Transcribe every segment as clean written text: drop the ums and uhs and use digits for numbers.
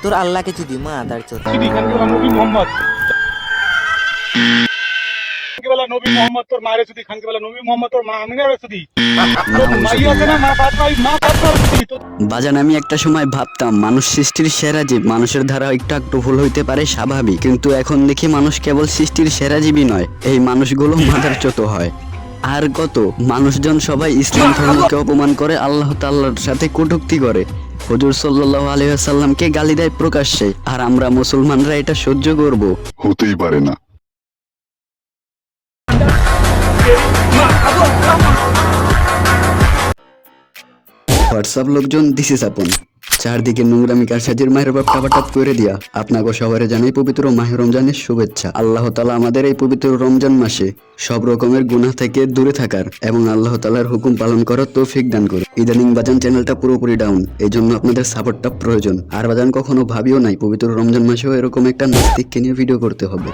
তোর আল্লাহকে যদি মাদার চোদ নবী মোহাম্মদ নবী মোহাম্মদ তোর মায়ের যদি খানকে বেলা নবী মোহাম্মদ তোর মা আমিনার যদি মাই আছে না মা ফাতমা বাজান, আমি একটা সময় ভাবতাম মানুষ সৃষ্টির সেরা জীব, মানুষের ধারা একটু একটু ভুল হইতে পারে স্বাভাবিক, কিন্তু এখন দেখি মানুষ কেবল সৃষ্টির সেরা জীবই নয়, এই মানুষগুলো মাদারচোত হয়। আর কত মানুষজন সবাই ইসলাম ধর্মকে অপমান করে, আল্লাহ তাআলার সাথে কটূক্তি করে, হুজুর সাল্লাল্লাহু আলাইহি ওয়াসাল্লামকে গালি দেয় প্রকাশ্যে, আর আমরা মুসলমানরা এটা সহ্য করব? হতেই পারে না। হোয়াটসঅ্যাপ লোকজন দিস ইজ আপন চারদিকে নোংরামি কারসাজির মায়ের বাপ টাপাটাপ করে দিয়া আপনাকে সবারে জানাই পবিত্র মাহে রমজানের শুভেচ্ছা। আল্লাহ তাআলা আমাদের এই পবিত্র রমজান মাসে সব রকমের গুনাহ থেকে দূরে থাকার এবং আল্লাহ তাআলার হুকুম পালন করার তৌফিক দান করে। ইদানিং বাজান চ্যানেলটা পুরোপুরি ডাউন, এই জন্য আপনাদের সাপোর্টটা প্রয়োজন। আর বাজান কখনো ভাবিও নাই পবিত্র রমজান মাসেও এরকম একটা নাস্তিককে নিয়ে ভিডিও করতে হবে।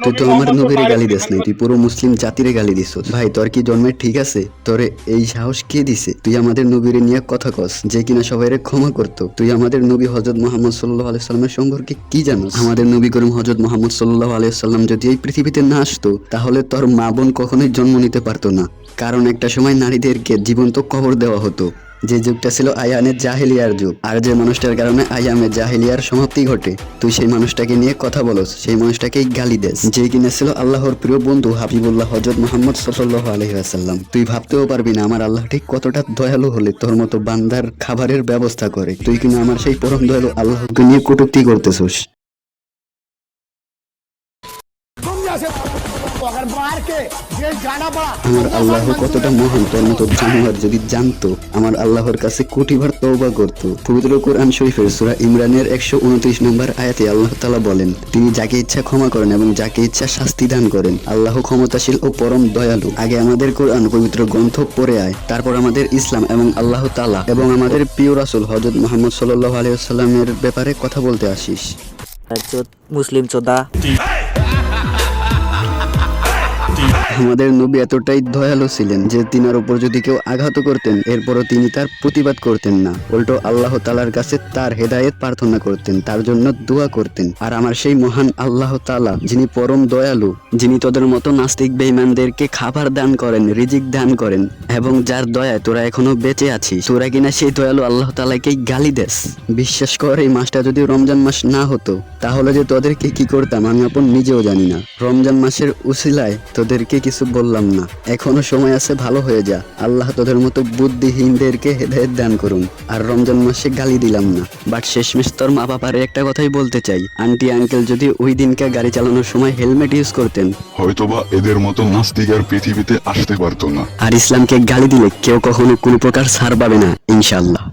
তুই তো আমার নবীরে গালি দিস নাই, তুই পুরো মুসলিম জাতিরে গালি দিস। ভাই তোর কি জন্মের ঠিক আছে? তোরে এই সাহস কে দিছে? তুই আমাদের নবীরে নিয়ে কথা কস, যে কিনা সবাইরে ক্ষমা করতো। তুই আমাদের নবী হযরত মুহাম্মদ সাল্লাল্লাহু আলাইহি সাল্লামের সম্পর্কে কি জানোস? আমাদের নবী করিম হযরত মুহাম্মদ সাল্লাল্লাহু আলাইহি সাল্লাম যদি এই পৃথিবীতে না আসতো, তাহলে তোর মা বোন কখনোই জন্ম নিতে পারতো না। কারণ একটা সময় নারীদেরকে জীবন্ত কবর দেওয়া হতো, যে যুগটা ছিল আয়ানের জাহেলিয়ার যুগ। আর যে মানুষটার কারণে আয়ামের জাহেলিয়ার সমাপ্তি ঘটে, তুই সেই মানুষটাকে নিয়ে কথা বলস, সেই মানুষটাকেই গালি দেস, যে কিনা ছিল আল্লাহর প্রিয় বন্ধু হাবিবুল্লাহ হযরত মুহাম্মদ সাল্লাল্লাহু আলাইহি ওয়াসাল্লাম। তুই ভাবতেও পারবি না আমার আল্লাহ ঠিক কতটা দয়ালু হলে তোর মতো বান্দার খাবারের ব্যবস্থা করে। তুই কিনা আমার সেই পরম দয়ালু আল্লাহকে নিয়ে কটূক্তি করতেছিস। আমার আল্লাহ কতটা মহান তোর মতো জানোয়ার যদি জানতো, আমার আল্লাহর কাছে কোটিবার তওবা করত। পবিত্র কোরআন শরীফের সূরা ইমরানের 129 নম্বর আয়াতে আল্লাহ তাআলা বলেন, তিনি যাকে ইচ্ছা ক্ষমা করেন এবং যাকে ইচ্ছা শাস্তি দান করেন। আল্লাহ ক্ষমতাশীল ও পরম দয়ালু। আগে আমাদের কোরআন পবিত্র গ্রন্থ পড়ে আয়, তারপর আমাদের ইসলাম এবং আল্লাহ তাআলা এবং আমাদের প্রিয় রাসূল হযরত মুহাম্মদ সাল্লাল্লাহু আলাইহি ওয়াসাল্লামের ব্যাপারে কথা বলতে আসিস। মুসলিম চোদা। আমাদের নবী এতটাই দয়ালু ছিলেন যে তিনার উপর যদি কেউ আঘাত করতেন, এরপরও তিনি তার প্রতিবাদ করতেন না, উল্টো আল্লাহ তাআলার কাছে তার হেদায়েত প্রার্থনা করতেন, তার জন্য দোয়া করতেন। আর আমার সেই মহান আল্লাহ তাআলা, যিনি পরম দয়ালু, যিনি তোদের মতো নাস্তিক বেঈমানদেরকে খাবার দান করেন, রিজিক দান করেন, এবং যার দয়ায় তোরা এখনো বেঁচে আছিস, তোরা কিনা সেই দয়ালু আল্লাহ তাআলাকেই গালি দেস। বিশ্বাস কর, এই মাসটা যদি রমজান মাস না হতো, তাহলে যে তোদেরকে কি করতাম আমি আপন নিজেও জানি না। রমজান মাসের উসিলায় তোদেরকে কিছু বললাম না, এখনো সময় আছে, ভালো হয়ে যা। আল্লাহ তোদের মতো বুদ্ধিহীনদেরকে হেদায়েত দান করুন। আর রমজান মাসে গালি দিলাম না, বাট শেষমেশ তোর মা বাবারে একটা কথাই বলতে চাই, আন্টি আঙ্কেল যদি ওই দিনকে গাড়ি চালানোর সময় হেলমেট ইউজ করতেন, হয়তোবা এদের মতো নাস্তিক আর পৃথিবীতে আসতে পারতো না। আর ইসলামকে গালি দিলে কেউ কখনো কোনো প্রকার ছাড় পাবে না ইনশাআল্লাহ।